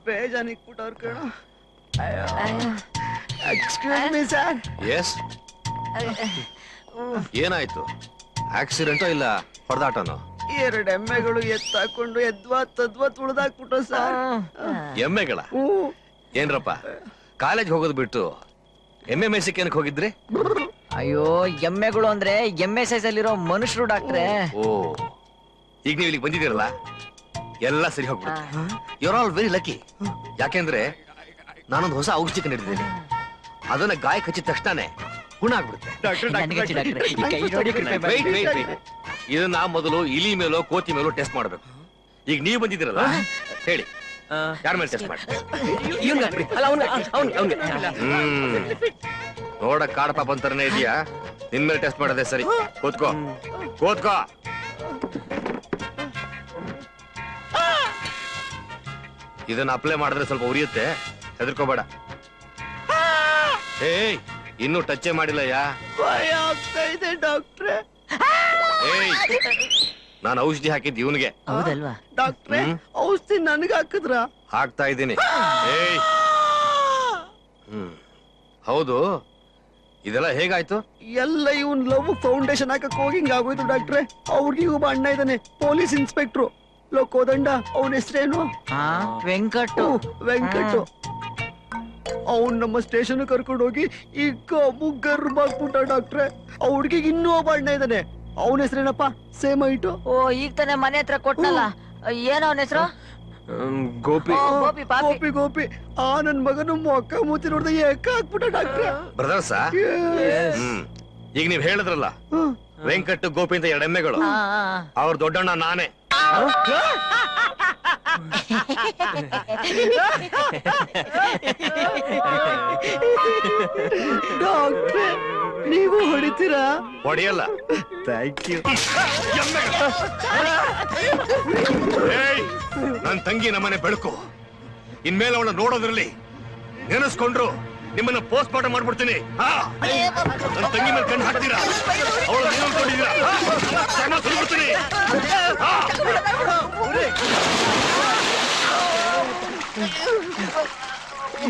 ಬೇಜಾನಿಕ್ಬಿಟ್ಟವ್ರ ಕಣ. Excuse me sir. S, ಏನಾಯ್ತು? ಆಕ್ಸಿಡೆಂಟೋ ಇಲ್ಲ ಹೊಡೆದಾಟನೋ? 2 ಎಮ್ಮೆಗಳು ಎತ್ತಾಕೊಂಡು ಎದ್ವಾ ತದ್ವಾ ತುಳಿದಾಕ್ಬಿಟ್ಟು ಸರ್. ಎಮ್ಮೆಗಳ? ಏನ್ರಪ್ಪ ಕಾಲೇಜ್ ಹೋಗೋದು ಬಿಟ್ಟು ಎಮ್ಮೆ ಮೇಸಿಕೇನಕ್ಕೆ ಹೋಗಿದ್ರಿ? ಅಯ್ಯೋ, ಎಮ್ಮೆಗಳು ಅಂದ್ರೆ ಎಮ್ಮೆ ಸೈಜ್ ಅಲ್ಲಿರೋ ಮನುಷ್ಯರು ಡಾಕ್ಟ್ರೆ. ಓ, ಈಗ ನೀವು ಇಲ್ಲಿಗೆ ಬಂದಿದ್ದೀರಲ್ಲ, ಎಲ್ಲ ಸರಿ ಹೋಗ್ಬಿಡುತ್ತೆ. You are all very lucky. ಯಾಕೆಂದ್ರೆ ನಾನೊಂದು ಹೊಸ ಔಷಧಿ ಕಂಡಿದ್ದೀನಿ. ಅದನ್ನ ಗಾಯ ಕಚ್ಚಿದ ತಕ್ಷಣನೇ ಗುಣ ಆಗ್ಬಿಡುತ್ತೆ. ಇದನ್ನ ಮೊದಲು ಇಲಿ ಮೇಲೋ ಕೋತಿ ಮೇಲೋ ಟೆಸ್ಟ್ ಮಾಡ್ಬೇಕು. ಈಗ ನೀವು ಬಂದಿದ್ದೀರಲ್ಲ, ಹೇಳಿ ಯಾರ ಮೇಲೆ ಟೆಸ್ಟ್ ಮಾಡಿ? ನೋಡ ಕಾಡ ಪಾಪ ಅಂತಾರನೇ ಇದೆಯಾ? ನಿನ್ ಮೇಲೆ ಟೆಸ್ಟ್ ಮಾಡೋದೇ ಸರಿ. ಕೂತ್ಕೋ ಕೂತ್ಕೋ. ಇದನ್ನ ಅಪ್ಲೈ ಮಾಡಿದ್ರೆ ಸ್ವಲ್ಪ ಉರಿಯುತ್ತೆ, ಹೆದರ್ಕೋಬೇಡ. ಏಯ್, ಇನ್ನೂ ಟಚ್ಚೇ ಮಾಡಿಲ್ಲ. ಭಯ ಆಗ್ತಾ ಇದೆ ಡಾಕ್ಟ್ರೆ. ಏಯ್, ನಾನು ಔಷಧಿ ಹಾಕಿದ್ದು ಇವನಿಗೆ. ಹೌದಲ್ವಾ ಡಾಕ್ಟ್ರೆ? ಔಷಧಿ ನನ್ಗೆ ಹಾಕಿದ್ರ? ಹಾಕ್ತಾ ಇದ್ದೀನಿ. ಏಯ್, ಹೌದು, ಇದೆಲ್ಲ ಹೇಗಾಯ್ತು? ಎಲ್ಲ ಇವನ್ ಲವ್ ಫೌಂಡೇಶನ್ ಹಾಕಕ್ ಹೋಗಿ ಹಿಂಗಾಗೋಯ್ತು ಡಾಕ್ಟ್ರೆ. ಅವ್ರಿಗೆ ಒಬ್ಬ ಅಣ್ಣ ಇದ್ದಾನೆ, ಪೊಲೀಸ್ ಇನ್ಸ್ಪೆಕ್ಟ್ರು. ಕೋದಂಡ, ಅವನ ಹೆಸರೇನು? ವೆಂಕಟು. ವೆಂಕಟು. ಅವ್ನ್ ನಮ್ಮ ಸ್ಟೇಷನ್ ಕರ್ಕೊಂಡು ಹೋಗಿ ಈಗ ಮುಗ್ಗರ್ಬಾಗ್ಬಿಟ್ಟ ಡಾಕ್ಟ್ರೆ. ಆ ಹುಡ್ಗಿಗೆ ಇನ್ನೂ ಒಬ್ಬ ಅಣ್ಣ ಇದ್ದಾನೆ, ಅವನ ಹೆಸರೇನಪ್ಪ? ಸೇಮ್ ಐಟು. ಓ, ಈಗ ತಾನೆ ಮನೆ ಹತ್ರ ಕೊಟ್ಟನಲ್ಲ, ಏನೋ ಅವನ ಹೆಸರು? ಗೋಪಿ. ಗೋಪಿ ಗೋಪಿ. ಆ ನನ್ ಮಗನು ಮೊಕ್ಕ ಮೂತಿ ನೋಡ್ದೆ ಏಕ ಹಾಕ್ಬಿಟ್ಟ ಡಾಕ್ಟ್ರೆ. ಬ್ರದರ್ಸ್, ಈಗ ನೀವ್ ಹೇಳಿದ್ರಲ್ಲ ವೆಂಕಟ್ ಗೋಪಿ ಅಂತ 2 ಎಮ್ಮೆಗಳು, ಅವ್ರ ದೊಡ್ಡಣ್ಣ ನಾನೇ. ಡಾಕ್ಟ್ರೆ, ನೀವು ಹೊಡಿತೀರಾ? ಹೊಡಿಯಲ್ಲ. Thank you. ನನ್ ತಂಗಿ ನಮ್ಮನೆ ಬೆಳಕು. ಇನ್ಮೇಲೆ ಅವಳ ನೋಡೋದ್ರಲ್ಲಿ ನೆನೆಸ್ಕೊಂಡ್ರು ನಿಮ್ಮನ್ನ ಪೋಸ್ಟ್ ಮಾರ್ಟಮ್ ಮಾಡ್ಬಿಡ್ತೀನಿ. ನನ್ ತಂಗಿ ಮೇಲೆ ಕಣ್ಣು ಹಾಕ್ತೀರಾ? ಅವಳು ನೆನೆಸ್ಕೊಂಡಿದ್ದೀರಾ?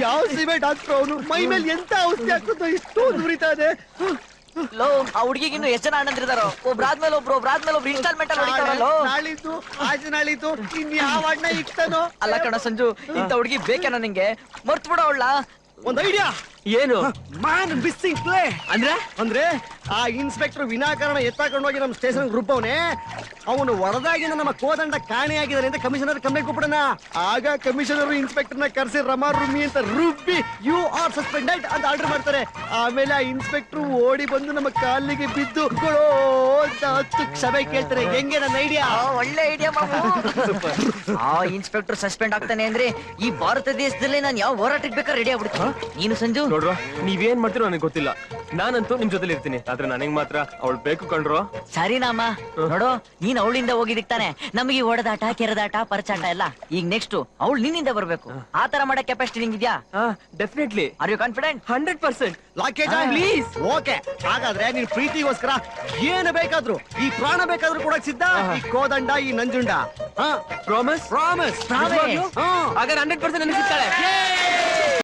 ಯಾವ ಸೀಮೆ ಡಾಕ್ಟ್ರು ಅವನು? ಮೈ ಮೇಲೆ ಎಂತ ಔಷಧಿ ಹಾಕೋದು ಇಷ್ಟೊಂದು ಉರಿತಾ ಇದೆ? ಲೋ, ಆ ಹುಡುಗಿಗೆ ಇನ್ನು ಎಷ್ಟು ಜನ ಅಣ್ಣಂದಿರ್ತಾರೋ? ಒಬ್ರಾದ್ಮೇಲೆ ಒಬ್ರು ಇನ್ಸ್ಟಾಲ್ಮೆಂಟ್ ಅಲ್ಲಿ ಹೊಡಿತಾರಲ್ಲೋ. ನಾಳಿದ್ದು ನಾಳಿದ್ದು ಇನ್ ಯಾವ ಅಣ್ಣ ಇಕ್ತಾನೋ? ಅಲ್ಲ ಕಣ ಸಂಜು, ಇಂತ ಹುಡುಗಿ ಬೇಕೇನ ನಿಂಗೆ? ಮರ್ತ್ ಬಿಡ ಅವಳ. ಒಂದ್ ಐಡಿಯಾ. ಏನು? Man missing play. ಅಂದ್ರೆ ಆ ಇನ್ಸ್ಪೆಕ್ಟರ್ ವಿನಾಕಾರಣ ಎತ್ತಾಕೊಂಡು ಹೋಗಿ ನಮ್ಮ ಸ್ಟೇಷನ್ ಗ್ರೂಪ್ ಅವನೇ, ಅವನು ಹೊರದಾಗಿನ ನಮ್ಮ ಕೋದಂಡ ಕಾಣೆಯಾಗಿದ್ದಾನೆ ಅಂತ ಕಮಿಷನರ್ ಕಂಪ್ಲೇಂಟ್ ಕೊಟ್ಬಿಡೋಣ. ಆಗ ಕಮಿಷನರ್ ಇನ್ಸ್ಪೆಕ್ಟರ್ ನ ಕರೆಸಿ ರಮಾ ರುಮ್ಮಿ ಅಂತ ರುಬ್ಬಿ ಯು ಆರ್ ಸಸ್ಪೆಂಡೆಡ್ ಅಂತ ಆರ್ಡರ್ ಮಾಡ್ತಾರೆ. ಆಮೇಲೆ ಆ ಇನ್ಸ್ಪೆಕ್ಟರ್ ಓಡಿ ಬಂದು ನಮ್ಮ ಕಾಲಿಗೆ ಬಿದ್ದು ಅಂತ 10 ಕ್ಷಮೆ ಕೇಳ್ತಾರೆ. ಹೆಂಗೆ ನನ್ನ ಐಡಿಯಾ? ಒಳ್ಳೆ ಐಡಿಯಾ ಮಾಮು. ಆ ಇನ್ಸ್ಪೆಕ್ಟರ್ ಸಸ್ಪೆಂಡ್ ಆಗ್ತಾನೆ ಅಂದ್ರೆ ಈ ಭಾರತ ದೇಶದಲ್ಲಿ ನಾನು ಯಾವ ಹೋರಾಟಕ್ಕೆ ಬೇಕಾದ್ರೆ ರೆಡಿ ಆಗ್ಬಿಡ್ತೀನಿ. ನೀನು ಸಂಜು ನೋಡ್ರೋ, ನೀವೇನ್ ಮಾಡ್ತೀರೋ ನನಗೆ ಗೊತ್ತಿಲ್ಲ. ನಾನಂತೂ ನಿಮ್ ಜೊತೆಲಿ ಇರ್ತೀನಿ. ಆದ್ರೆ ನನಗೆ ಮಾತ್ರ ಅವಳು ಬೇಕು ಕಂಡ್ರೋ. ಸರಿನಾಮ. ನೋಡು, ನೀನ್ ಅವಳಿಂದ ಹೋಗಿದಿಕ್ತಾನೆ ನಮಗೆ ಹೊಡೆದಾಟ, ಕೆರೆದಾಟ, ಪರಚಾಟ ಎಲ್ಲ. ಈಗ ನೆಕ್ಸ್ಟ್ ಅವಳು ನಿನ್ನಿಂದ ಬರ್ಬೇಕು. ಆ ತರ ಮಾಡೋ ಕೆಪಾಸಿಟಿ ನಿಂಗಿದ್ಯಾ? Definitely. Are you confident? 100%. Please. Okay, ಹಾಗಾದ್ರೆ ನೀನ್ ಪ್ರೀತಿಗೋಸ್ಕರ ಏನು ಬೇಕಾದ್ರು, ಈ ಪ್ರಾಣ ಬೇಕಾದ್ರೂ ಕೊಡಕ್ ಸಿದ್ಧ. ಈ ಕೋದಂಡ, ಈ ನಂಜುಂಡ. ಪ್ರಾಮಿಸ್? ಪ್ರಾಮಿಸ್. ಹಾಗಾದ್ರೆ 100% ನನಗೆ ಸಿಗ್ತಾಳೆ.